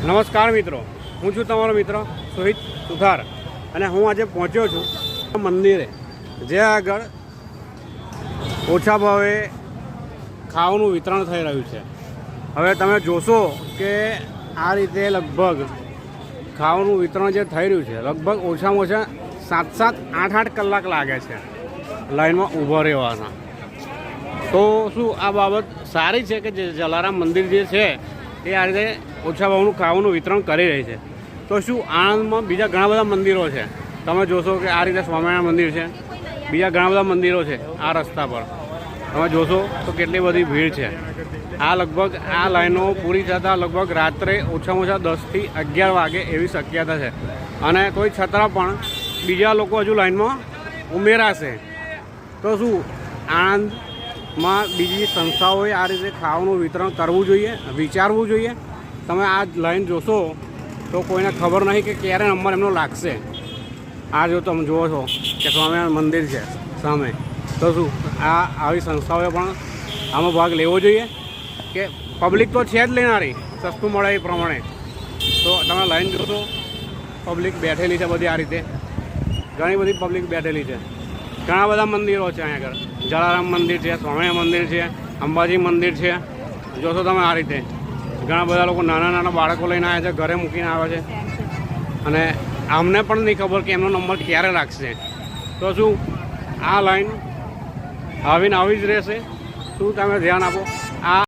નમસ્કાર મિત્રો, હું છું તમારો મિત્ર સોહિત સુથાર અને હું આજે પહોંચ્યો છું મંદિરે, જે આગળ ઓછા ભાવે ખાવાનું વિતરણ થઈ રહ્યું છે. હવે તમે જોશો કે આ રીતે લગભગ ખાવાનું વિતરણ જે થઈ રહ્યું છે, લગભગ ઓછામાં ઓછા 7-8 કલાક લાગે છે લાઈનમાં ઊભા રહેવાના. તો શું આ બાબત સારી છે કે જે જલારામ મંદિર જે છે એ આ રીતે ઓછા ભાવનું ખાવાનું વિતરણ કરી રહી છે? તો શું આણંદમાં બીજા ઘણા બધા મંદિરો છે? તમે જોશો કે આ રીતે સ્વામિનારાયણ મંદિર છે, બીજા ઘણા બધા મંદિરો છે આ રસ્તા પર. તમે જોશો તો કેટલી બધી ભીડ છે. આ લગભગ આ લાઈનો પૂરી થતાં લગભગ રાત્રે ઓછામાં ઓછા 10થી 11 વાગે એવી શક્યતા છે. અને કોઈ છતાં પણ બીજા લોકો હજુ લાઈનમાં ઉમેરાશે. તો શું આણંદમાં બીજી સંસ્થાઓએ આ રીતે ખાવાનું વિતરણ કરવું જોઈએ, વિચારવું જોઈએ? તમે આ લાઈન જોશો તો કોઈને ખબર નહીં કે ક્યારે નંબર એમનો લાગશે. આ જો તમે જુઓ છો કે સ્વામિનારાયણ મંદિર છે સામે. તો શું આવી સંસ્થાઓએ પણ આમાં ભાગ લેવો જોઈએ? કે પબ્લિક તો છે જ લેનારી, સસ્તું મળે એ પ્રમાણે. તો તમે લાઈન જોશો, પબ્લિક બેઠેલી છે બધી આ રીતે, ઘણી બધી પબ્લિક બેઠેલી છે. ઘણા બધા મંદિરો છે અહીંયા આગળ. જલારામ મંદિર છે, સ્વામિનારાયણ મંદિર છે, અંબાજી મંદિર છે. જોશો તમે આ રીતે ઘણા બધા લોકો નાના નાના બાળકો લઈને આવ્યા છે, ઘરે મૂકીને આવે છે. અને અમને પણ નહીં ખબર કે એમનો નંબર ક્યારે લાગશે. તો શું આ લાઈન આવીને આવી જ રહેશે? શું તમે ધ્યાન આપો. આ